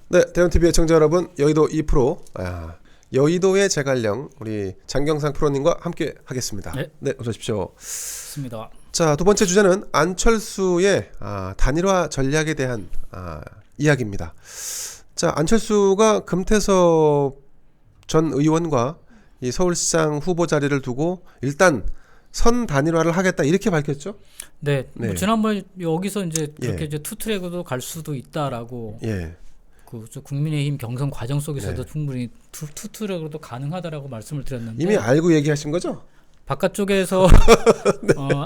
네, 대원TV 애청자 여러분, 여의도 2프로, 여의도의 제갈령, 우리 장경상 프로님과 함께 하겠습니다. 네, 어서 오십시오. 좋습니다. 자, 두 번째 주제는 안철수의 단일화 전략에 대한 이야기입니다. 자, 안철수가 금태섭 전 의원과 이 서울시장 후보 자리를 두고 일단 선 단일화를 하겠다 이렇게 밝혔죠? 네, 네. 뭐 지난번에 여기서 이제 그렇게 예. 이제 투트랙으로 갈 수도 있다라고 예. 저 국민의힘 경선 과정 속에서도 네. 충분히 투트랙으로도 가능하다라고 말씀을 드렸는데 이미 알고 얘기하신 거죠? 바깥쪽에서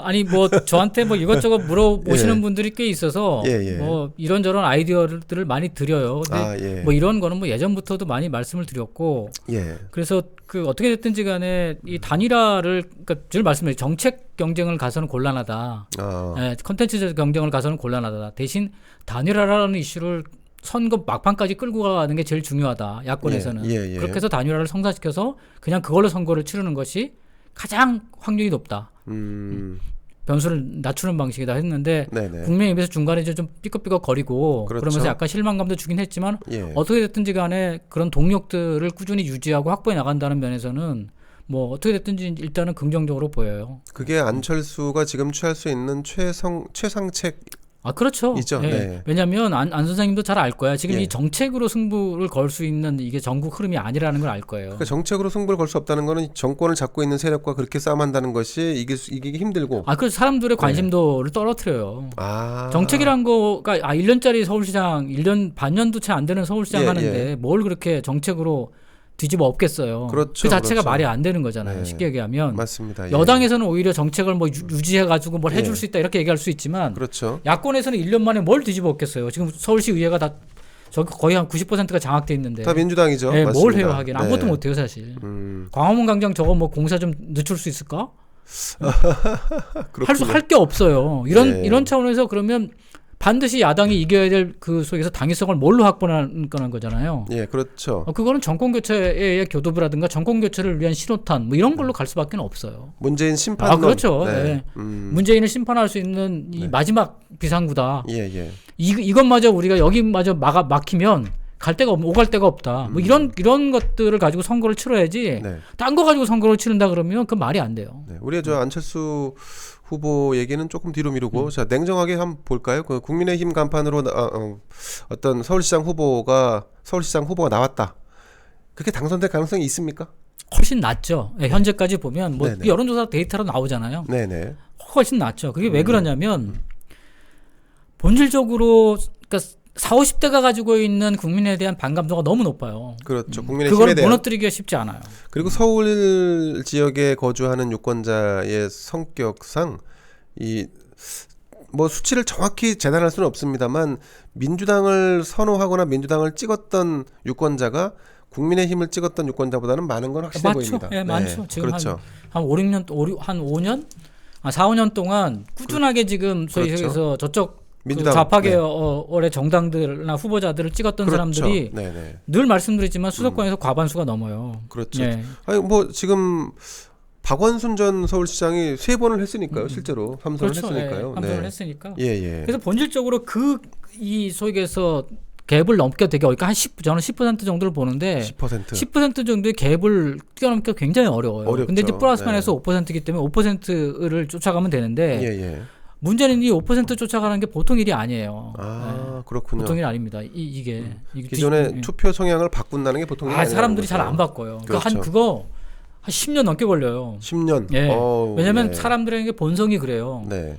아니 뭐 저한테 뭐 이것저것 물어보시는 예. 분들이 꽤 있어서 예. 뭐 이런저런 아이디어들을 많이 드려요. 근데 예. 뭐 이런 거는 뭐 예전부터도 많이 말씀을 드렸고 예. 그래서 그 어떻게 됐든지 간에 이 단일화를 그러니까 늘 말씀드린 정책 경쟁을 가서는 곤란하다. 컨텐츠적 경쟁을 가서는 곤란하다. 대신 단일화라는 이슈를 선거 막판까지 끌고 가는 게 제일 중요하다. 야권에서는. 예. 그렇게 해서 단일화를 성사시켜서 그냥 그걸로 선거를 치르는 것이 가장 확률이 높다. 변수를 낮추는 방식이다 했는데 네네. 국민의힘에서 중간에 이제 좀 삐걱삐걱 거리고 그렇죠. 그러면서 약간 실망감도 주긴 했지만 예. 어떻게 됐든지 간에 그런 동력들을 꾸준히 유지하고 확보해 나간다는 면에서는 뭐 어떻게 됐든지 일단은 긍정적으로 보여요. 그게 안철수가 지금 취할 수 있는 최상책 그렇죠. 있죠. 예. 네. 왜냐하면 안 선생님도 잘 알 거야. 지금 예. 이 정책으로 승부를 걸 수 있는 이게 전국 흐름이 아니라는 걸 알 거예요. 그러니까 정책으로 승부를 걸 수 없다는 거는 정권을 잡고 있는 세력과 그렇게 싸움한다는 것이 이기기 힘들고. 그래서 사람들의 관심도를 떨어뜨려요. 정책이란 거가 1년짜리 서울시장 1년 반년도 채 안 되는 서울시장 하는데 뭘 그렇게 정책으로 뒤집어 엎겠어요. 그렇죠, 그 자체가 그렇죠. 말이 안 되는 거잖아요. 네. 쉽게 얘기하면. 맞습니다. 예. 여당에서는 오히려 정책을 뭐 유지해가지고 뭘 해줄 예. 수 있다 이렇게 얘기할 수 있지만 그렇죠. 야권에서는 1년 만에 뭘 뒤집어 엎겠어요. 지금 서울시 의회가 다 저기 거의 한 90%가 장악돼 있는데. 다 민주당이죠. 네, 맞습니다. 뭘 해요 하긴. 아무것도 네. 못해요 사실. 광화문 광장 저거 뭐 공사 좀 늦출 수 있을까? 할 게 없어요. 이런 차원에서 그러면 반드시 야당이 이겨야 될 그 속에서 당위성을 뭘로 확보하는 거잖아요. 예, 그렇죠. 그거는 정권 교체의 교도부라든가 정권 교체를 위한 신호탄 뭐 이런 걸로 갈 수밖에 없어요. 문재인 심판론. 그렇죠. 네. 네. 문재인을 심판할 수 있는 이 마지막 비상구다. 예. 이것마저 우리가 여기마저 막히면 오갈 데가 없다. 뭐 이런 것들을 가지고 선거를 치러야지. 네. 딴 거 가지고 선거를 치른다 그러면 그 말이 안 돼요. 네. 우리 저 안철수 후보 얘기는 조금 뒤로 미루고 자 냉정하게 한번 볼까요? 그 국민의힘 간판으로 어떤 서울시장 후보가 나왔다. 그렇게 당선될 가능성이 있습니까? 훨씬 낫죠. 네, 현재까지 보면 뭐 네네. 여론조사 데이터로 나오잖아요. 네네. 훨씬 낫죠. 그게 왜 그러냐면 본질적으로 그러니까 40, 50대가 가지고 있는 국민에 대한 반감도가 너무 높아요. 그렇죠. 국민의힘에 그걸 대한. 무너뜨리기가 쉽지 않아요. 그리고 서울 지역에 거주하는 유권자의 성격상 이 뭐 수치를 정확히 재단할 수는 없습니다만 민주당을 선호하거나 민주당을 찍었던 유권자가 국민의힘을 찍었던 유권자보다는 많은 건 확실해 보입니다. 예, 많죠. 지금 그렇죠. 한 5, 6년, 한 5년? 4, 5년 동안 꾸준하게 지금 소위 그렇죠. 해서 저쪽 민주당, 그 좌파계열의 정당들이나 후보자들을 찍었던 그렇죠. 사람들이 네네. 늘 말씀드리지만 수도권에서 과반수가 넘어요. 그렇죠. 예. 아니 뭐 지금 박원순 전 서울시장이 3번을 했으니까요. 실제로 삼선을 그렇죠. 했으니까요. 함선을 했으니까. 예. 그래서 본질적으로 이 소위에서 갭을 넘겨 되게 어렵고 저는 10% 정도를 보는데 10% 정도의 갭을 뛰어넘기가 굉장히 어려워요. 어렵죠. 근데 이제 플러스만 해서 5%이기 때문에 5%를 쫓아가면 되는데 예. 문제는 이 5% 쫓아가는 게 보통 일이 아니에요. 그렇군요. 보통 일이 아닙니다. 이게 기존의 투표 성향을 바꾼다는 게 보통 일이 아니에요. 사람들이 잘 안 바꿔요. 그렇죠. 그거 한 10년 넘게 걸려요. 10년. 예. 왜냐하면 네. 사람들에게 본성이 그래요. 네.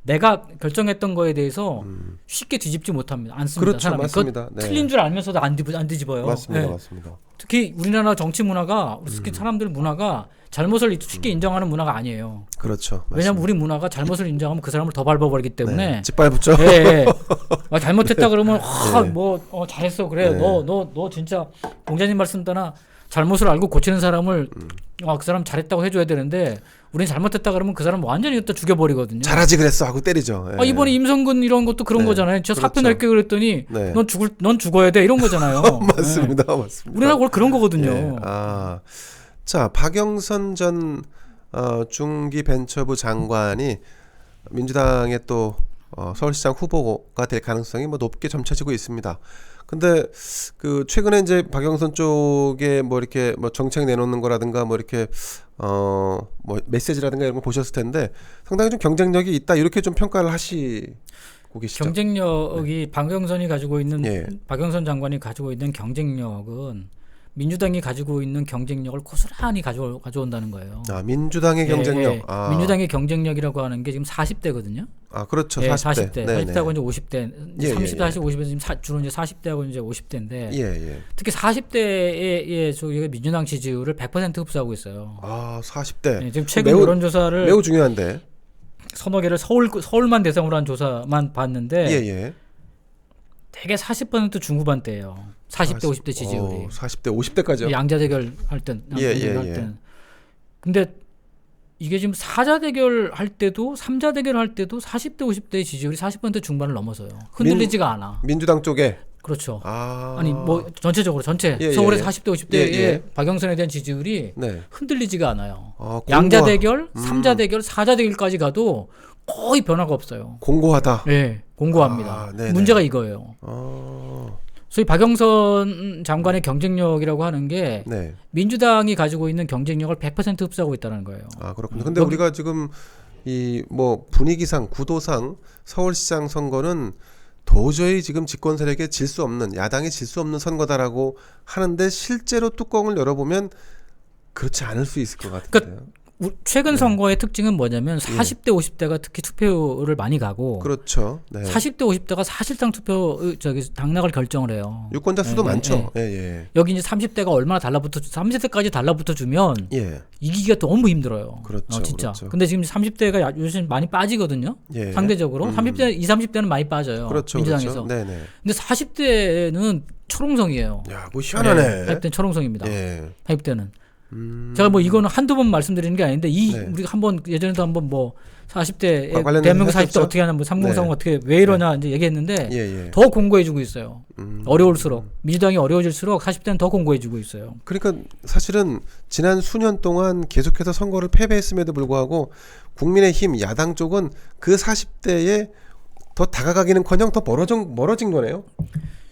내가 결정했던 거에 대해서 쉽게 뒤집지 못합니다. 않습니다. 그렇죠, 사람이. 맞습니다. 네. 틀린 줄 알면서도 안 뒤집어요. 맞습니다, 예. 맞습니다. 특히 우리나라 정치 문화가 특히 사람들 문화가 잘못을 쉽게 인정하는 문화가 아니에요. 그렇죠. 왜냐하면 우리 문화가 잘못을 인정하면 그 사람을 더 밟아버리기 때문에 짓밟죠. 예. 잘못했다 그러면 잘했어 그래 네. 너 진짜 공자님 말씀 따라 잘못을 알고 고치는 사람을 그 사람 잘했다고 해줘야 되는데 우리는 잘못했다 그러면 그 사람 완전히 갖다 죽여버리거든요. 잘하지 그랬어 하고 때리죠. 예. 이번에 임성근 이런 것도 그런 거잖아요. 저 사표 그렇죠. 낼게 그랬더니 네. 넌 죽어야 돼 이런 거잖아요. 맞습니다. 네. 맞습니다. 우리나라 원래 그런 거거든요. 예. 자, 박영선 전 중기벤처부 장관이 민주당에 또 서울시장 후보가 될 가능성이 뭐 높게 점쳐지고 있습니다. 근데 그 최근에 이제 박영선 쪽에 뭐 이렇게 뭐 정책 내놓는 거라든가 뭐 이렇게 뭐 메시지라든가 이런 거 보셨을 텐데 상당히 좀 경쟁력이 있다 이렇게 좀 평가를 하시고 계시죠. 경쟁력이 박영선이 가지고 있는 예. 박영선 장관이 가지고 있는 경쟁력은 민주당이 가지고 있는 경쟁력을 고스란히 가져온다는 거예요. 아, 민주당의 경쟁력. 예, 예. 민주당의 경쟁력이라고 하는 게 지금 40대거든요. 아, 그렇죠. 예, 40대. 40대. 네네. 40대하고 이제 50대. 예, 30대, 예, 예. 40, 50대 지금 주로 이제 40대하고 이제 50대인데 예, 예. 특히 40대의 저기 민주당 지지율을 100% 흡수하고 있어요. 아, 40대. 예, 지금 최근 매우- 여론조사를 매우 중요한데. 서너 개를 서울만 대상으로 한 조사만 봤는데 예, 예. 대개 40% 중후반대예요. 40대, 50대 지지율이. 40대, 50대까지요? 양자 대결 할 땐. 예, 예, 할 예. 땐. 근데 이게 지금 4자 대결 할 때도 3자 대결 할 때도 40대, 50대의 지지율이 40% 중반을 넘어서요. 흔들리지가 않아. 민주당 쪽에. 그렇죠. 아. 아니 뭐 전체적으로 전체 예, 예, 서울의 예. 40대, 50대의 예, 예. 박영선에 대한 지지율이 네. 흔들리지가 않아요. 아, 양자 대결, 3자 대결, 4자 대결까지 가도 거의 변화가 없어요. 공고하다. 네, 공고합니다. 아, 네네. 문제가 이거예요. 소위 박영선 장관의 경쟁력이라고 하는 게 네. 민주당이 가지고 있는 경쟁력을 100% 흡수하고 있다는 거예요. 아, 그렇군요. 근데 우리가 지금 이 뭐 분위기상 구도상 서울시장 선거는 도저히 지금 집권 세력에 질 수 없는 야당이 질 수 없는 선거다라고 하는데 실제로 뚜껑을 열어보면 그렇지 않을 수 있을 것 같은데요. 최근 선거의 특징은 뭐냐면 40대, 50대가 특히 투표를 많이 가고 그렇죠. 네. 40대, 50대가 사실상 당락을 결정을 해요. 유권자 수도 예, 많죠. 예. 예, 여기 이제 30대가 얼마나 30대까지 달라붙어 주면 예. 예. 이기기가 너무 힘들어요. 그렇죠, 진짜. 그렇죠. 근데 지금 30대가 요즘 많이 빠지거든요. 예. 상대적으로 30대, 20, 30대는 많이 빠져요. 그렇죠. 민주당에서. 그렇죠. 네네. 근데 40대는 초롱성이에요. 야, 뭐 희한하네. 40대는 초롱성입니다. 예. 40대는. 제가 뭐 이거는 한두 번 말씀드리는 게 아닌데 네. 우리가 한번 예전에도 한번 뭐 40대 관련해서 대한민국 40대 했었죠? 어떻게 하냐 뭐 3030 네. 어떻게 왜 이러냐 이제 얘기했는데 예, 예. 더 공고해지고 있어요. 어려울수록 민주당이 어려워질수록 40대는 더 공고해지고 있어요. 그러니까 사실은 지난 수년 동안 계속해서 선거를 패배했음에도 불구하고 국민의힘 야당 쪽은 그 40대에 더 다가가기는커녕 더 멀어진 거네요.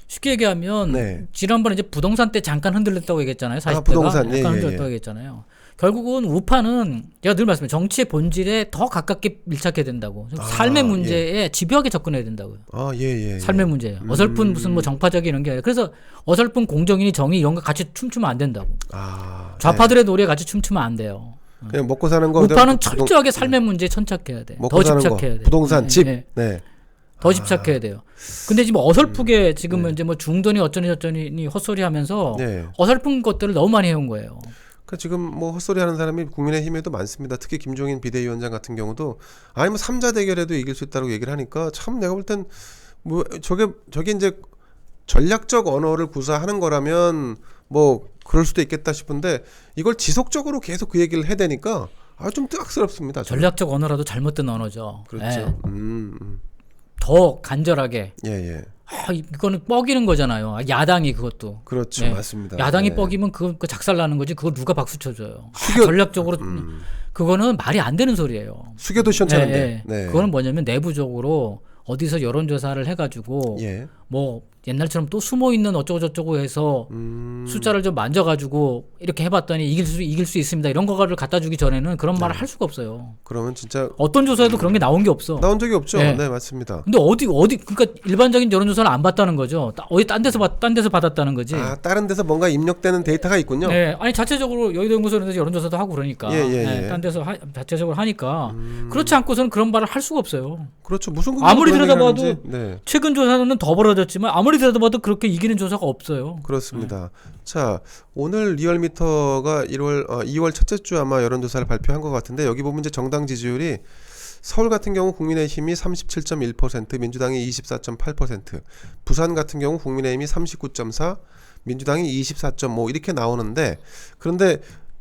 쉽게 얘기하면 네. 지난번에 이제 부동산 때 잠깐 흔들렸다고 얘기했잖아요. 40대가 부동산. 예, 약간 예, 흔들렸다고 예. 얘기했잖아요. 결국은 우파는 제가 늘 말씀해요. 정치의 본질에 더 가깝게 밀착해야 된다고. 삶의 문제에 집요하게 접근해야 된다고요. 아, 예, 예. 삶의 문제예요. 어설픈 무슨 뭐 정파적인 이런 게 아니라 그래서 어설픈 공정이니 정의 이런 거 같이 춤추면 안 된다고. 아, 좌파들의 노래에 같이 춤추면 안 돼요. 그냥 먹고 사는 거. 우파는 철저하게 삶의 문제에 천착해야 돼. 먹고 더 사는 집착해야 거. 돼. 부동산, 집. 네. 네. 더 집착해야 돼요. 근데 지금 어설프게 지금 이제 뭐 중도니 어쩌니 저쩌니 헛소리 하면서 네. 어설픈 것들을 너무 많이 해온 거예요. 그 지금 뭐 헛소리 하는 사람이 국민의힘에도 많습니다. 특히 김종인 비대위원장 같은 경우도 아니 뭐 3자 대결에도 이길 수 있다고 얘기를 하니까 참 내가 볼 땐 뭐 저게 이제 전략적 언어를 구사하는 거라면 뭐 그럴 수도 있겠다 싶은데 이걸 지속적으로 계속 그 얘기를 해대니까 좀 뜨악스럽습니다. 저는. 전략적 언어라도 잘못된 언어죠. 그렇죠. 예. 더 간절하게. 예, 예. 이거는 뻐기는 거잖아요. 야당이 그것도. 그렇죠. 네. 맞습니다. 야당이 네. 뻐기면 그 작살 나는 거지. 그거 누가 박수 쳐줘요. 수교- 전략적으로 그거는 말이 안 되는 소리예요. 수교도 시원찮은데. 네. 그거는 뭐냐면 내부적으로 어디서 여론조사를 해가지고 예. 뭐 옛날처럼 또 숨어 있는 어쩌고 저쩌고 해서 숫자를 좀 만져가지고 이렇게 해봤더니 이길 수 있습니다. 이런 거를 갖다 주기 전에는 그런 말을 할 수가 없어요. 그러면 진짜 어떤 조사에도 그런 게 나온 게 없어. 나온 적이 없죠. 네. 네, 맞습니다. 근데 어디 그러니까 일반적인 여론조사를 안 봤다는 거죠. 어디 딴 데서 받았다는 거지. 다른 데서 뭔가 입력되는 데이터가 있군요. 네, 아니 자체적으로 여의도 연구소에서 여론조사도 하고 그러니까. 예. 딴 데서 자체적으로 하니까 그렇지 않고서는 그런 말을 할 수가 없어요. 그렇죠. 무슨 아무리 그런 들여다봐도 얘기를 하는지. 네. 최근 조사는 더 벌어졌지만 아무리 들여다봐도 그렇게 이기는 조사가 없어요. 그렇습니다. 자, 오늘 리얼미터가 2월 첫째 주 아마 여론조사를 발표한 것 같은데 여기 보면 이제 정당 지지율이 서울 같은 경우 국민의힘이 37.1%, 민주당이 24.8%, 부산 같은 경우 국민의힘이 39.4, 민주당이 24.5 이렇게 나오는데 그런데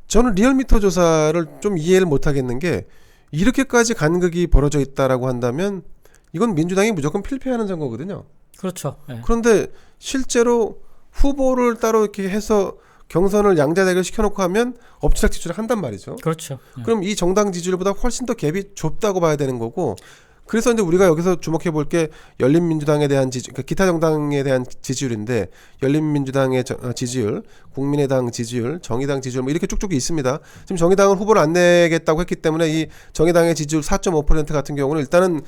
저는 리얼미터 조사를 좀 이해를 못 하겠는 게 이렇게까지 간극이 벌어져 있다라고 한다면 이건 민주당이 무조건 필패하는 선거거든요. 그렇죠. 네. 그런데 실제로 후보를 따로 이렇게 해서 경선을 양자 대결 시켜놓고 하면 엎치락뒤치락 한단 말이죠. 그렇죠. 네. 그럼 이 정당 지지율보다 훨씬 더 갭이 좁다고 봐야 되는 거고 그래서 이제 우리가 여기서 주목해 볼 게 열린민주당에 대한 그러니까 기타 정당에 대한 지지율인데 열린민주당의 지지율, 국민의당 지지율, 정의당 지지율 뭐 이렇게 쭉쭉 있습니다. 지금 정의당은 후보를 안 내겠다고 했기 때문에 이 정의당의 지지율 4.5% 같은 경우는 일단은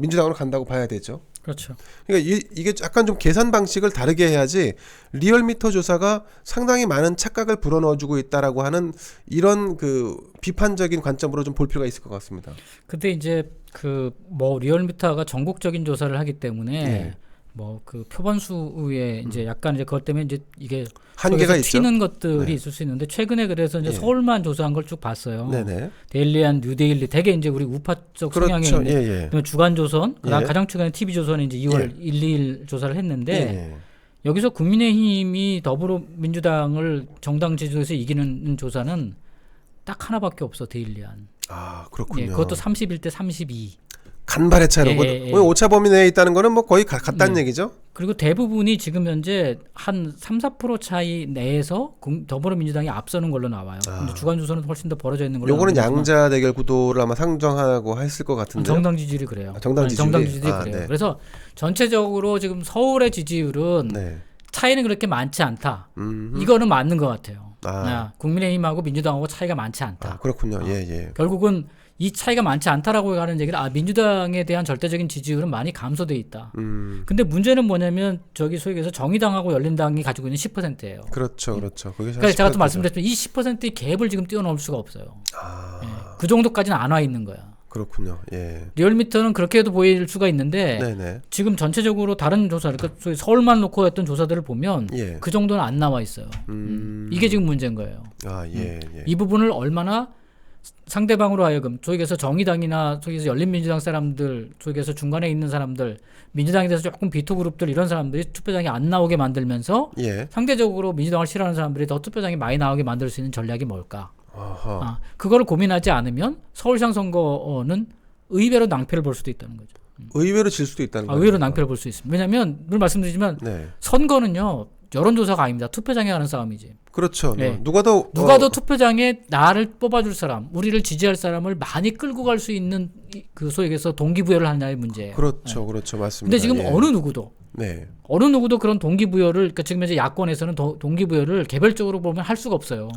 민주당으로 간다고 봐야 되죠. 그렇죠. 그러니까 이게 약간 좀 계산 방식을 다르게 해야지 리얼미터 조사가 상당히 많은 착각을 불어넣어주고 있다라고 하는 이런 그 비판적인 관점으로 좀 볼 필요가 있을 것 같습니다. 근데 이제 그 뭐 리얼미터가 전국적인 조사를 하기 때문에 네. 뭐 그 표본수에 이제 약간 이제 그것 때문에 이제 이게 한계가 있죠. 튀는 것들이 네. 있을 수 있는데 최근에 그래서 이제 예. 서울만 조사한 걸 쭉 봤어요. 네네. 데일리안, 뉴데일리 되게 이제 우리 우파적 성향이 그렇죠. 있는 예, 예. 그다음에 주간조선, 그다음 예. 가장 최근에 TV조선이 이제 2월 1, 2일 조사를 했는데 예. 여기서 국민의힘이 더불어민주당을 정당 지지도에서 이기는 조사는 딱 하나밖에 없어. 데일리안. 아 그렇군요. 예, 그것도 31대 32. 간발의 차로. 예. 오차 범위 내에 있다는 거는 뭐 거의 같다는 네. 얘기죠. 그리고 대부분이 지금 현재 한 3, 4% 차이 내에서 더불어민주당이 앞서는 걸로 나와요. 근데 주간조선은 훨씬 더 벌어져 있는 걸로 요거는 나오지만 양자 대결 구도를 아마 상정하고 했을 것 같은데. 정당 지지율이 그래요. 정당 지지율이? 정당 지지율이 그래요. 네. 그래서 전체적으로 지금 서울의 지지율은 네. 차이는 그렇게 많지 않다. 이거는 맞는 것 같아요. 국민의힘하고 민주당하고 차이가 많지 않다. 아, 그렇군요. 예. 결국은 이 차이가 많지 않다라고 하는 얘기를 민주당에 대한 절대적인 지지율은 많이 감소돼 있다. 근데 문제는 뭐냐면 저기 소위 얘기해서 정의당하고 열린당이 가지고 있는 10%예요. 그렇죠. 그게 그러니까 제가 또 10%죠. 말씀드렸지만 이 10%의 갭을 지금 뛰어넘을 수가 없어요. 아, 그 정도까지는 안 와 있는 거야. 그렇군요. 예. 리얼미터는 그렇게도 보일 수가 있는데 네네. 지금 전체적으로 다른 조사, 그러니까 소위 서울만 놓고 했던 조사들을 보면 예. 그 정도는 안 나와 있어요. 이게 지금 문제인 거예요. 아, 예. 이 부분을 얼마나 상대방으로 하여금 저기에서 정의당이나 저기에서 열린민주당 사람들, 저기에서 중간에 있는 사람들, 민주당에 대해서 조금 비토 그룹들 이런 사람들이 투표장에 안 나오게 만들면서 예. 상대적으로 민주당을 싫어하는 사람들이 더 투표장에 많이 나오게 만들 수 있는 전략이 뭘까? 아하. 그거를 고민하지 않으면 서울시장 선거는 의외로 낭패를 볼 수도 있다는 거죠. 의외로 질 수도 있다는 거예요. 의외로 낭패를 볼 수 있습니다. 왜냐하면 늘 말씀드리지만 네. 선거는요 여론조사가 아닙니다. 투표장에 가는 싸움이지. 그렇죠. 네. 누가 더 투표장에 나를 뽑아줄 사람, 우리를 지지할 사람을 많이 끌고 갈 수 있는 그 소위 얘기해서 동기부여를 하느냐의 문제예요. 그렇죠. 맞습니다. 근데 지금 예. 어느 누구도 그런 동기부여를, 그러니까 지금 현재 야권에서는 동기부여를 개별적으로 보면 할 수가 없어요.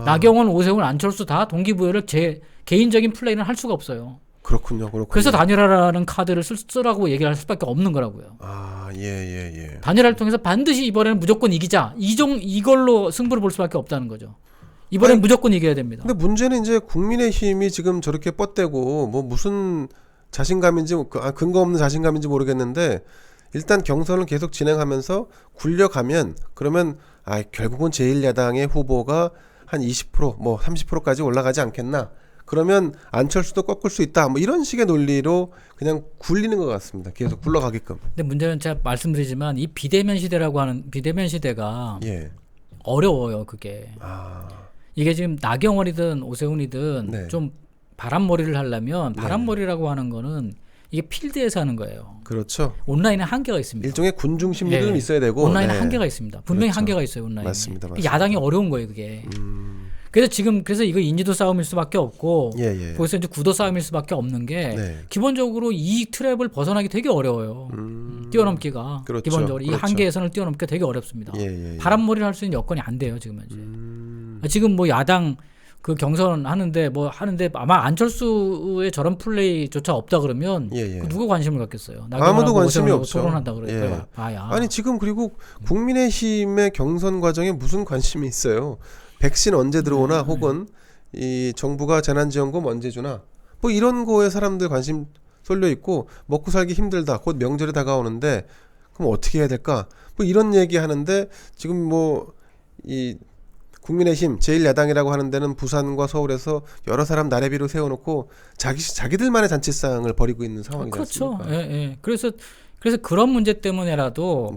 나경원, 오세훈, 안철수 다 동기부여를 제 개인적인 플레이는 할 수가 없어요. 그렇군요. 그래서 단일화라는 카드를 쓰라고 얘기를 할 수밖에 없는 거라고요. 아, 예. 단일화를 통해서 반드시 이번에는 무조건 이기자. 이걸로 승부를 볼 수밖에 없다는 거죠. 이번엔 무조건 이겨야 됩니다. 근데 문제는 이제 국민의힘이 지금 저렇게 뻗대고 뭐 무슨 자신감인지 근거 없는 자신감인지 모르겠는데 일단 경선을 계속 진행하면서 굴려가면 그러면 결국은 제1야당의 후보가 한 20% 뭐 30%까지 올라가지 않겠나? 그러면 안철수도 꺾을 수 있다. 뭐 이런 식의 논리로 그냥 굴리는 것 같습니다. 계속 굴러가게끔. 근데 문제는 제가 말씀드리지만 이 비대면 시대라고 하는 비대면 시대가 예. 어려워요. 그게. 이게 지금 나경원이든 오세훈이든 네. 좀 바람머리를 하려면 바람머리라고 하는 거는 이게 필드에서 하는 거예요. 그렇죠. 온라인에 한계가 있습니다. 일종의 군중 심리도 좀 있어야 되고 온라인에 한계가 있습니다. 분명히 그렇죠. 한계가 있어요. 온라인에. 맞습니다. 야당이 어려운 거예요. 그게. 그래서 이거 인지도 싸움일 수밖에 없고 거기서 이제 구도 싸움일 수밖에 없는 게 기본적으로 이 트랩을 벗어나기 되게 어려워요. 뛰어넘기가 그렇죠. 기본적으로 이 한계선을 뛰어넘기가 되게 어렵습니다. 바람머리를 할 수 있는 여건이 안 돼요. 지금 현재. 지금 뭐 야당 그 경선 하는데 아마 안철수의 저런 플레이조차 없다 그러면 누가 관심을 갖겠어요? 아무도 관심이 없죠. 토론한다 그래요. 아니 지금 그리고 국민의힘의 경선 과정에 무슨 관심이 있어요? 백신 언제 들어오나 혹은 이 정부가 재난지원금 언제 주나 뭐 이런 거에 사람들 관심 쏠려 있고 먹고 살기 힘들다. 곧 명절이 다가오는데 그럼 어떻게 해야 될까? 뭐 이런 얘기 하는데 지금 뭐 이 국민의힘 제1야당이라고 하는 데는 부산과 서울에서 여러 사람 나래비로 세워놓고 자기들만의 잔치상을 벌이고 있는 상황이지 그렇죠. 않습니까? 예. 그래서 그런 문제 때문에라도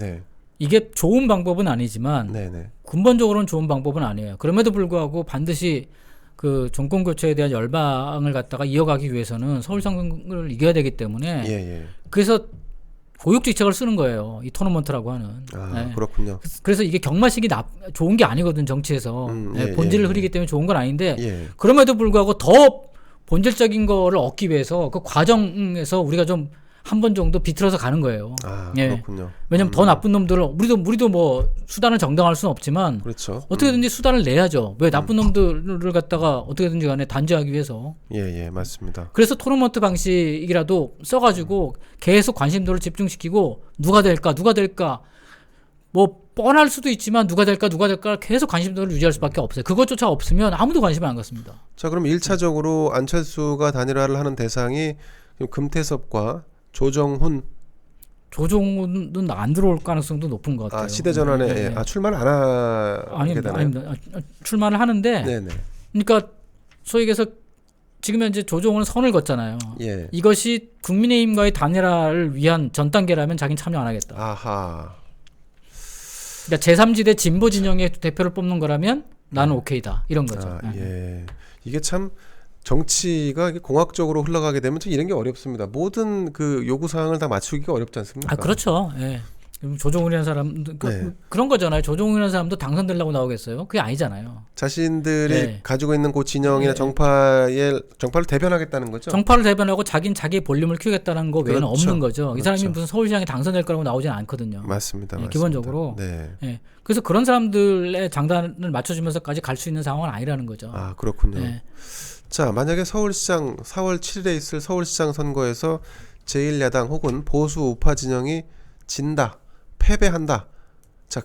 이게 좋은 방법은 아니지만 근본적으로는 좋은 방법은 아니에요. 그럼에도 불구하고 반드시 그 정권 교체에 대한 열망을 갖다가 이어가기 위해서는 서울시장을 이겨야 되기 때문에 그래서 고육지책을 쓰는 거예요. 이 토너먼트라고 하는. 그렇군요. 그래서 이게 경마식이 좋은 게 아니거든 정치에서. 본질을 흐리기 때문에 좋은 건 아닌데 그럼에도 불구하고 더 본질적인 거를 얻기 위해서 그 과정에서 우리가 좀 한 번 정도 비틀어서 가는 거예요. 예. 그렇군요. 왜냐면 더 나쁜 놈들을 우리도 뭐 수단을 정당할 수는 없지만 그렇죠. 어떻게든지 수단을 내야죠. 왜 나쁜 놈들을 갖다가 어떻게든지 간에 단죄하기 위해서. 예, 맞습니다. 그래서 토너먼트 방식이라도 써가지고 계속 관심도를 집중시키고 누가 될까 뭐 뻔할 수도 있지만 누가 될까 계속 관심도를 유지할 수밖에 없어요. 그것조차 없으면 아무도 관심을 안 갖습니다. 자, 그럼 1차적으로 안철수가 단일화를 하는 대상이 금태섭과 조정훈은 안 들어올 가능성도 높은 것 같아요. 시대전환에 네. 출마를 안 하게 되나요? 아닙니다. 출마를 하는데, 네네. 그러니까 소위 얘기해서 지금 현재 조정훈은 선을 걷잖아요. 예. 이것이 국민의힘과의 단일화를 위한 전 단계라면 자기는 참여 안 하겠다. 아하. 그러니까 제3지대 진보 진영의 대표를 뽑는 거라면 나는 오케이다. 이런 거죠. 예. 이게 참 정치가 공학적으로 흘러가게 되면 참 이런 게 어렵습니다. 모든 그 요구 사항을 다 맞추기가 어렵지 않습니까? 그렇죠. 예. 조정훈이라는 사람 그런 거잖아요. 조정훈이라는 사람도 당선되려고 나오겠어요? 그게 아니잖아요. 자신들이 가지고 있는 그 진영이나 정파를 대변하겠다는 거죠. 정파를 대변하고 자기의 볼륨을 키우겠다는 거 외에는 그렇죠. 없는 거죠. 이 사람이 무슨 서울시장에 당선될 거라고 나오지는 않거든요. 맞습니다. 기본적으로. 네. 예. 그래서 그런 사람들의 장단을 맞춰주면서까지 갈 수 있는 상황은 아니라는 거죠. 그렇군요. 예. 자, 만약에 서울시장 4월 7일에 있을 서울시장 선거에서 제1야당 혹은 보수 우파 진영이 진다, 패배한다. 자,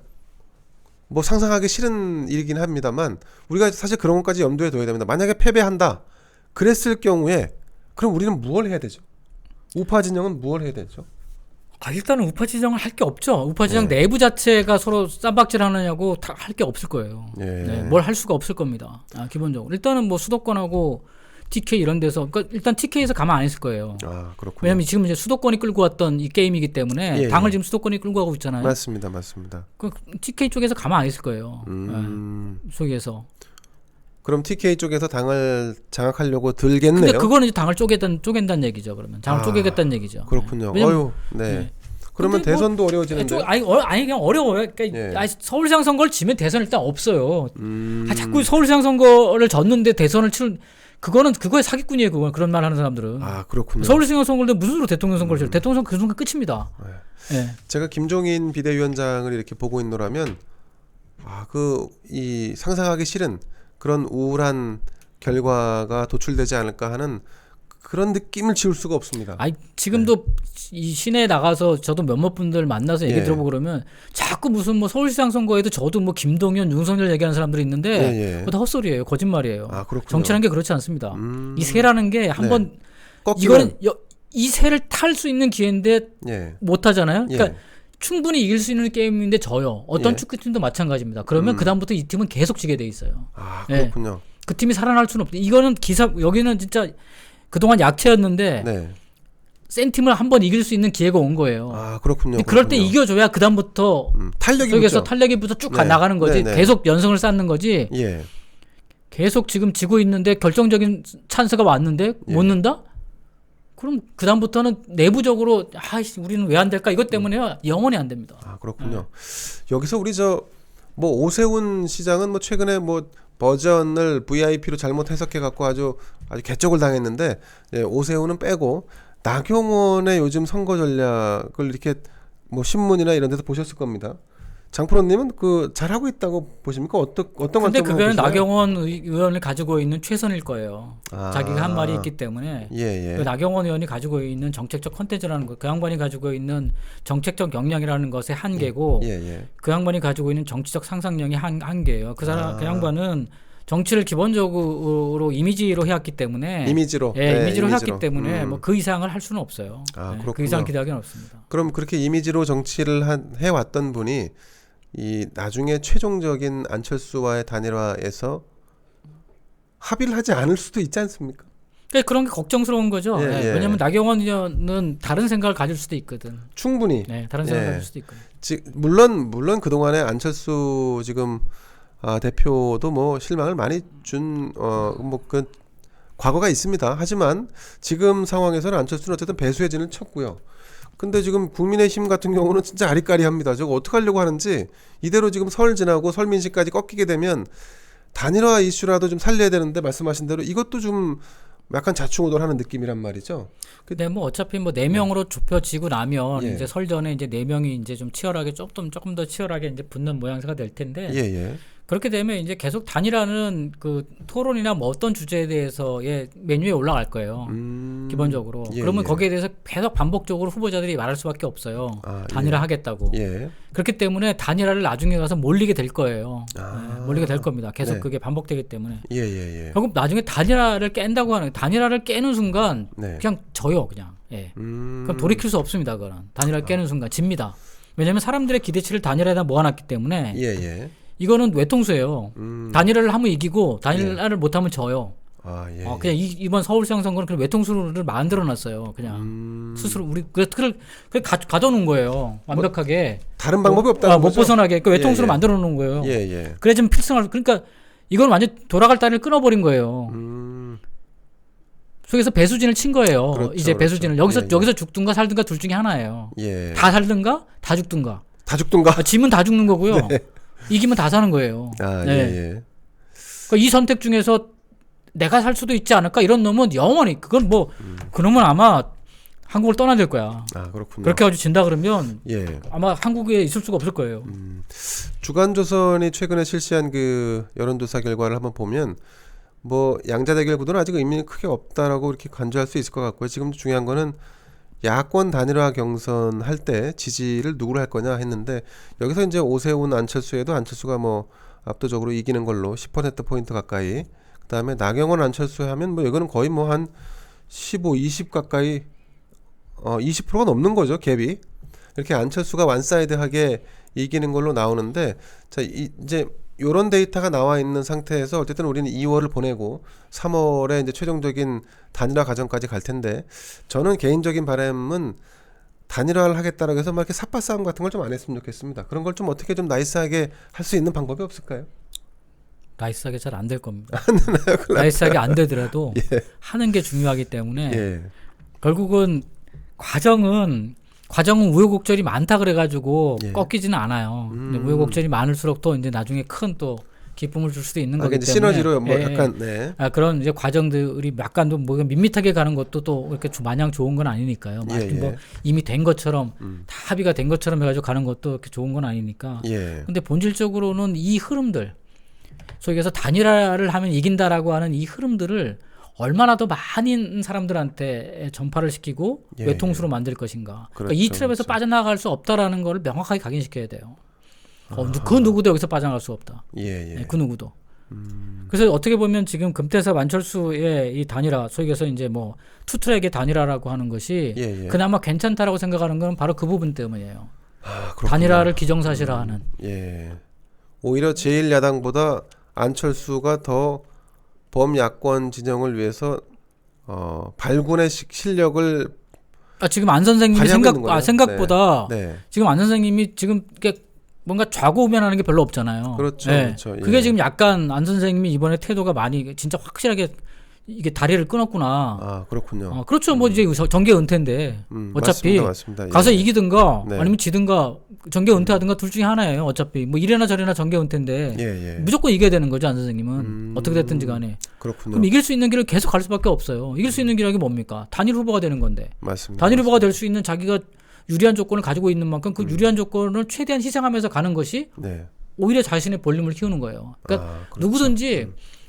뭐 상상하기 싫은 일이긴 합니다만 우리가 사실 그런 것까지 염두에 둬야 됩니다. 만약에 패배한다, 그랬을 경우에 그럼 우리는 무엇을 해야 되죠? 우파 진영은 무엇을 해야 되죠? 일단은 우파 지정을 할 게 없죠. 우파 지정 내부 자체가 서로 쌈박질 하느냐고 할 게 없을 거예요. 네, 뭘 할 수가 없을 겁니다. 기본적으로. 일단은 뭐 수도권하고 TK 이런 데서, 그러니까 일단 TK에서 가만 안 있을 거예요. 그렇군요. 왜냐하면 지금 이제 수도권이 끌고 왔던 이 게임이기 때문에 당을 지금 수도권이 끌고 가고 있잖아요. 맞습니다. 그 TK 쪽에서 가만 안 있을 거예요. 속에서. 그럼 TK 쪽에서 당을 장악하려고 들겠네요. 근데 그거는 이제 당을 쪼갠다는 얘기죠. 그러면 당을 쪼개겠다는 얘기죠. 그렇군요. 네. 그러면 근데 대선도 어려워지는데. 아니 그냥 어려워요. 그러니까 서울시장 선거를 지면 대선 일단 없어요. 자꾸 서울시장 선거를 졌는데 대선을 치른 그거의 사기꾼이에요. 그런 말 하는 사람들은. 그렇군요. 서울시장 선거를 무슨 수로 대통령 선거를 치러? 대통령 선거 그 순간 끝입니다. 네. 제가 김종인 비대위원장을 이렇게 보고 있노라면 이 상상하기 싫은 그런 우울한 결과가 도출되지 않을까 하는 그런 느낌을 지울 수가 없습니다. 지금도 이 시내에 나가서 저도 몇몇 분들 만나서 얘기 들어보고 그러면 자꾸 무슨 뭐 서울시장 선거에도 저도 뭐 김동연, 윤석열 얘기하는 사람들이 있는데 그거 다 헛소리예요. 거짓말이에요. 정치라는 게 그렇지 않습니다. 이 새라는 게 한번 이거는 이 새를 탈 수 있는 기회인데 못 하잖아요. 그러니까 충분히 이길 수 있는 게임인데 져요. 어떤 축구팀도 마찬가지입니다. 그러면 그다음부터 이 팀은 계속 지게 돼 있어요. 그렇군요. 그 팀이 살아날 수는 없대. 이거는 여기는 진짜 그동안 약체였는데 센 팀을 한번 이길 수 있는 기회가 온 거예요. 그렇군요. 그럴 때 이겨줘야 그다음부터 탄력이 붙어 쭉 나가는 거지. 계속 연승을 쌓는 거지. 계속 지금 지고 있는데 결정적인 찬스가 왔는데 못 넣는다? 그럼 그다음부터는 내부적으로 우리는 왜 안 될까? 이것 때문에 영원히 안 됩니다. 그렇군요. 여기서 우리 뭐 오세훈 시장은 뭐 최근에 뭐 버전을 VIP로 잘못 해석해 갖고 아주 개쪽을 당했는데 오세훈은 빼고 나경원의 요즘 선거 전략을 이렇게 뭐 신문이나 이런 데서 보셨을 겁니다. 장프로님은 잘하고 있다고 보십니까? 어떤 관점으로 근데 그거는 보시나요? 나경원 의원을 가지고 있는 최선일 거예요. 자기가 한 말이 있기 때문에 그 나경원 의원이 가지고 있는 정책적 컨텐츠라는 것, 그 양반이 가지고 있는 정책적 역량이라는 것의 한계고 그 양반이 가지고 있는 정치적 상상력이 한계예요. 그 양반은 정치를 기본적으로 이미지로 해왔기 때문에 이미지로 해왔기 때문에 뭐 그 이상을 할 수는 없어요. 그 이상 기대하기는 없습니다. 그럼 그렇게 이미지로 정치를 해왔던 분이 이 나중에 최종적인 안철수와의 단일화에서 합의를 하지 않을 수도 있지 않습니까? 그런 게 걱정스러운 거죠. 왜냐하면 나경원 의원은 다른 생각을 가질 수도 있거든. 충분히. 다른 생각을 가질 수도 있거든. 물론 그동안에 안철수 지금 대표도 뭐 실망을 많이 준 그 과거가 있습니다. 하지만 지금 상황에서는 안철수는 어쨌든 배수의 진을 쳤고요. 근데 지금 국민의힘 같은 경우는 진짜 아리까리합니다. 저거 어떻게 하려고 하는지 이대로 지금 설 지나고 설민식까지 꺾이게 되면 단일화 이슈라도 좀 살려야 되는데 말씀하신 대로 이것도 좀 약간 좌충우돌하는 느낌이란 말이죠. 근데 뭐 어차피 뭐 4명으로 좁혀지고 나면 예. 이제 설전에 이제 4명이 이제 좀 치열하게 조금 더 치열하게 이제 붙는 모양새가 될 텐데 예. 그렇게 되면 이제 계속 단일화는 그 토론이나 뭐 어떤 주제에 대해서의 메뉴에 올라갈 거예요. 기본적으로. 예, 그러면 예. 거기에 대해서 계속 반복적으로 후보자들이 말할 수밖에 없어요. 아, 단일화 하겠다고. 예. 그렇기 때문에 단일화를 나중에 가서 몰리게 될 거예요. 아. 네, 몰리게 될 겁니다. 계속 네. 그게 반복되기 때문에. 예. 결국 나중에 단일화를 깬다고 하는 단일화를 깨는 순간 네. 그냥 져요, 그냥. 예. 그럼 돌이킬 수 없습니다, 그거는. 단일화를 깨는 순간 집니다. 왜냐하면 사람들의 기대치를 단일화에다 모아놨기 때문에 예. 이거는 외통수예요. 단일화를 하면 이기고 단일화를 못하면 져요. 아, 예. 그냥 이번 서울시장 선거는 그런 외통수를 만들어놨어요. 그냥 스스로 우리 그걸 가둬놓은 거예요. 완벽하게. 다른 방법이 없다는 못 거죠? 벗어나게 그 외통수로 예. 만들어놓은 거예요. 예. 그래 좀 필승할. 그러니까 이건 완전 돌아갈 다리를 끊어버린 거예요. 속에서 배수진을 친 거예요. 그렇죠, 이제 배수진을 그렇죠. 여기서 죽든가 살든가 둘 중에 하나예요. 예. 다 살든가 다 죽든가. 다 죽든가. 지면 다 죽는 거고요. 이기면 다 사는 거예요. 아, 네. 예. 그러니까 이 선택 중에서 내가 살 수도 있지 않을까 이런 놈은 영원히 그건 뭐 그놈은 아마 한국을 떠나야 될 거야. 아, 그렇군요. 그렇게 가지고 진다 그러면 예. 아마 한국에 있을 수가 없을 거예요. 주간조선이 최근에 실시한 그 여론조사 결과를 한번 보면 뭐 양자 대결 구도는 아직 의미는 크게 없다라고 이렇게 간주할 수 있을 것 같고요. 지금 중요한 거는 야권 단일화 경선 할 때 지지를 누구를 할 거냐 했는데 여기서 이제 오세훈 안철수에도 안철수가 뭐 압도적으로 이기는 걸로 10%포인트 가까이, 그다음에 나경원 안철수 하면 뭐 이거는 거의 뭐 한 15, 20 가까이 20%가 넘는 거죠, 갭이. 이렇게 안철수가 완사이드하게 이기는 걸로 나오는데, 자, 이제 요런 데이터가 나와 있는 상태에서 어쨌든 우리는 2월을 보내고 3월에 이제 최종적인 단일화 과정까지 갈 텐데, 저는 개인적인 바람은 단일화를 하겠다라고 해서 막 이렇게 삿바 싸움 같은 걸 좀 안 했으면 좋겠습니다. 그런 걸 좀 어떻게 좀 나이스하게 할 수 있는 방법이 없을까요? 나이스하게 잘 안 될 겁니다. 나이스하게 안 되더라도 하는 게 중요하기 때문에 예. 결국은 과정은 우여곡절이 많다 그래가지고 예. 꺾이지는 않아요. 근데 우여곡절이 많을수록 또 이제 나중에 큰 또 기쁨을 줄 수도 있는 거기 이제 때문에 시너지로 뭐 예. 약간 네. 그런 이제 과정들이 약간 좀 뭐 밋밋하게 가는 것도 또 이렇게 마냥 좋은 건 아니니까요. 예. 뭐 이미 된 것처럼 다 합의가 된 것처럼 해가지고 가는 것도 이렇게 좋은 건 아니니까. 예. 근데 본질적으로는 이 흐름들, 소위 해서 단일화를 하면 이긴다라고 하는 이 흐름들을 얼마나 더 많은 사람들한테 전파를 시키고 예. 외통수로 만들 것인가. 그렇죠, 그러니까 이 트랩에서 그렇죠. 빠져나갈 수 없다라는 걸 명확하게 각인시켜야 돼요. 그 누구도 여기서 빠져나갈 수 없다. 예. 네, 그 누구도. 그래서 어떻게 보면 지금 금태섭 안철수의 이 단일화, 소위 해서 이제 뭐 투트랙의 단일화라고 하는 것이 예. 그나마 괜찮다라고 생각하는 건 바로 그 부분 때문이에요. 그렇구나. 단일화를 기정사실화하는. 예. 오히려 제1야당보다 안철수가 더 범야권 진영을 위해서 발군의 실력을 지금 안 선생님이 발휘하고 있는 거예요? 생각보다 네. 지금 안 선생님이 지금 이게 뭔가 좌고우면하는 게 별로 없잖아요. 그렇죠, 네. 그렇죠. 예. 그게 지금 약간 안 선생님이 이번에 태도가 많이 진짜 확실하게 이게 다리를 끊었구나. 아, 그렇군요. 그렇죠. 뭐 이제 정계 은퇴인데 어차피 맞습니다. 예. 가서 이기든가 네. 아니면 지든가 정계 은퇴하든가 둘 중에 하나예요. 어차피 뭐 이래나 저래나 정계 은퇴인데 예. 무조건 이겨야 되는 거죠. 안 선생님은 어떻게 됐든지 간에. 그렇군요. 그럼 이길 수 있는 길을 계속 갈 수밖에 없어요. 이길 수 있는 길이 뭡니까? 단일 후보가 되는 건데. 맞습니다. 단일 후보가 될 수 있는 자기가 유리한 조건을 가지고 있는 만큼 그 유리한 조건을 최대한 희생하면서 가는 것이 네. 오히려 자신의 볼륨을 키우는 거예요. 그러니까 그렇죠. 누구든지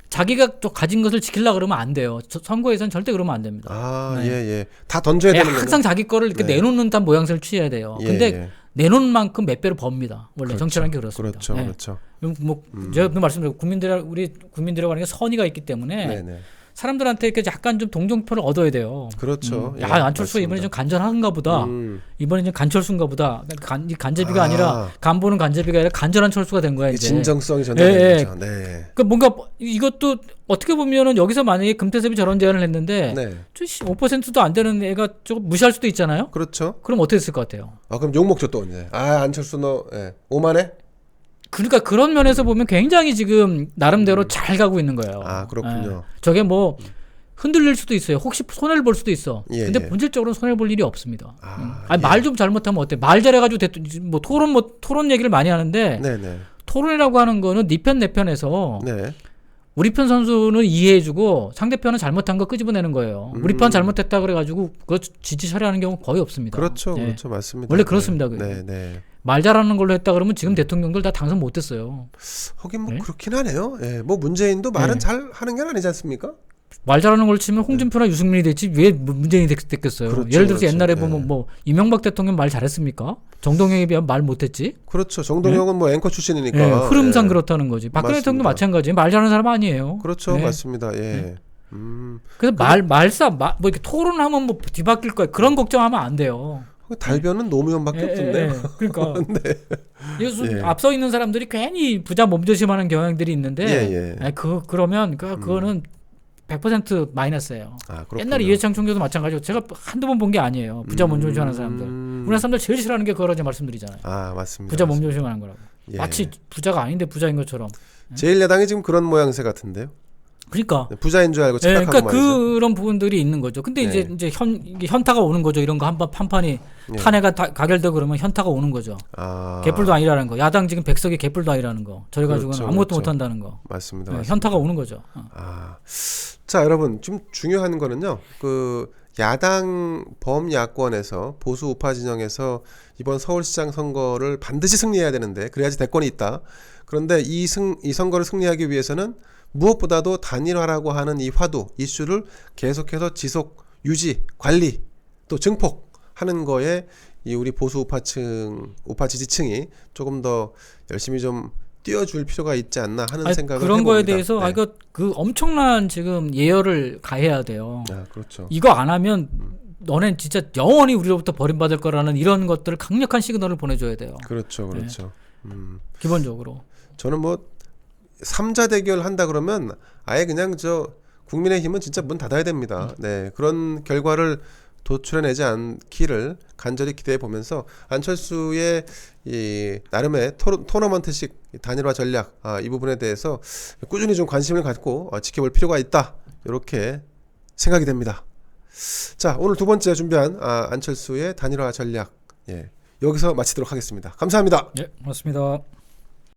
자기가 또 가진 것을 지키려고 그러면 안 돼요. 선거에서는 절대 그러면 안 됩니다. 네. 예. 다 던져야 되는 거죠. 항상 자기 거를 이렇게 네. 내놓는 듯한 모양새를 취해야 돼요. 근데 내놓은 만큼 몇 배로 법니다. 원래 그렇죠. 정치라는 게 그렇습니다. 그렇죠. 뭐 제가 말씀드린 우리 국민들이라고 하는 게 선의가 있기 때문에 네네. 사람들한테 이렇게 약간 좀 동정표를 얻어야 돼요. 그렇죠. 예, 안철수 맞습니다. 이번에 좀 간절한가 보다. 이번에 좀 간철수인가 보다. 간제비가 아니라 간보는 간제비가 아니라 간절한 철수가 된 거야 이제. 진정성이 전달되는 거죠. 네. 그러니까 뭔가 이것도 어떻게 보면은 여기서 만약에 금태섭이 저런 제안을 했는데 네. 5%도 안 되는 애가 조금 무시할 수도 있잖아요. 그렇죠. 그럼 어떻게 했을 것 같아요? 그럼 욕 먹죠 또 이제. 안철수 너 오만해? 그러니까 그런 면에서 보면 굉장히 지금 나름대로 잘 가고 있는 거예요. 그렇군요. 저게 뭐 흔들릴 수도 있어요. 혹시 손해를 볼 수도 있어. 예, 근데 예. 본질적으로는 손해 볼 일이 없습니다. 예. 말 좀 잘못하면 어때? 말 잘해가지고 토론 얘기를 많이 하는데 네네. 토론이라고 하는 거는 네 편 내 편에서 네. 우리 편 선수는 이해해주고 상대편은 잘못한 거 끄집어내는 거예요. 우리 편 잘못했다 그래가지고 그거 지지 처리하는 경우 거의 없습니다. 그렇죠, 네. 그렇죠, 맞습니다. 원래 그렇습니다. 네, 네. 말 잘하는 걸로 했다 그러면 지금 대통령들 다 당선 못했어요. 하긴 뭐 네? 그렇긴 하네요. 예, 뭐 문재인도 말은 네. 잘 하는 게 아니지 않습니까? 말 잘하는 걸 치면 홍준표나 유승민이 됐지 왜 문재인이 됐겠어요. 그렇죠, 예를 들어서 그렇죠. 옛날에 네. 보면 뭐 이명박 대통령 말 잘했습니까? 정동영에 비하면 말 못했지. 그렇죠. 정동영은 뭐 앵커 출신이니까. 네, 흐름상 예. 그렇다는 거지. 박근혜 맞습니다. 대통령도 마찬가지예요. 말 잘하는 사람 아니에요. 그렇죠, 네. 맞습니다. 예. 네. 음. 그래서 뭐 이렇게 토론하면 뭐 뒤바뀔 거야. 그런 걱정하면 안 돼요. 달변은 노무현밖에 없던데요. 그러니까 네. 요즘 예. 앞서 있는 사람들이 괜히 부자 몸조심하는 경향들이 있는데 예, 예. 그러면 그거는 100% 마이너스예요. 아, 그렇군요. 옛날에 이해창 총재도 마찬가지고 제가 한두 번 본 게 아니에요. 부자 몸조심하는 사람들. 우리나라 사람들 제일 싫어하는 게 그거라고 말씀드리잖아요. 아, 맞습니다. 부자 맞습니다. 몸조심하는 거라고. 예. 마치 부자가 아닌데 부자인 것처럼. 제1야당이 지금 그런 모양새 같은데요. 그러니까. 부자인 줄 알고 예, 착각하고 그러니까 말이죠. 그런 부분들이 있는 거죠. 근데 네. 이제 이게 현타가 오는 거죠. 이런 거 한 판이 예. 탄핵가 가결되고 그러면 현타가 오는 거죠. 아, 개뿔도 아니라는 거. 야당 지금 100석이 개뿔도 아니라는 거. 저래 가지고는 그렇죠, 아무것도 그렇죠. 못 한다는 거. 맞습니다. 네, 맞습니다. 현타가 오는 거죠. 아, 자 여러분 좀 중요한 거는요. 그 야당 범야권에서 보수 우파 진영에서 이번 서울시장 선거를 반드시 승리해야 되는데 그래야지 대권이 있다. 그런데 이 선거를 승리하기 위해서는 무엇보다도 단일화라고 하는 이 화두 이슈를 계속해서 지속 유지 관리 또 증폭하는 거에 이 우리 보수 우파층 우파 지지층이 조금 더 열심히 좀 띄워줄 필요가 있지 않나 하는 생각을 그런 해봅니다. 거에 대해서 네. 이거 그 엄청난 지금 예열을 가해야 돼요. 아, 그렇죠. 이거 안 하면 너넨 진짜 영원히 우리로부터 버림받을 거라는 이런 것들을 강력한 시그널을 보내줘야 돼요. 그렇죠, 그렇죠. 기본적으로. 저는 뭐 3자 대결 한다 그러면 아예 그냥 저 국민의힘은 진짜 문 닫아야 됩니다. 네, 그런 결과를 도출해내지 않기를 간절히 기대해 보면서 안철수의 이 나름의 토너먼트식 단일화 전략 이 부분에 대해서 꾸준히 좀 관심을 갖고 지켜볼 필요가 있다. 이렇게 생각이 됩니다. 자, 오늘 두 번째 준비한 안철수의 단일화 전략 여기서 마치도록 하겠습니다. 감사합니다. 예, 고맙습니다.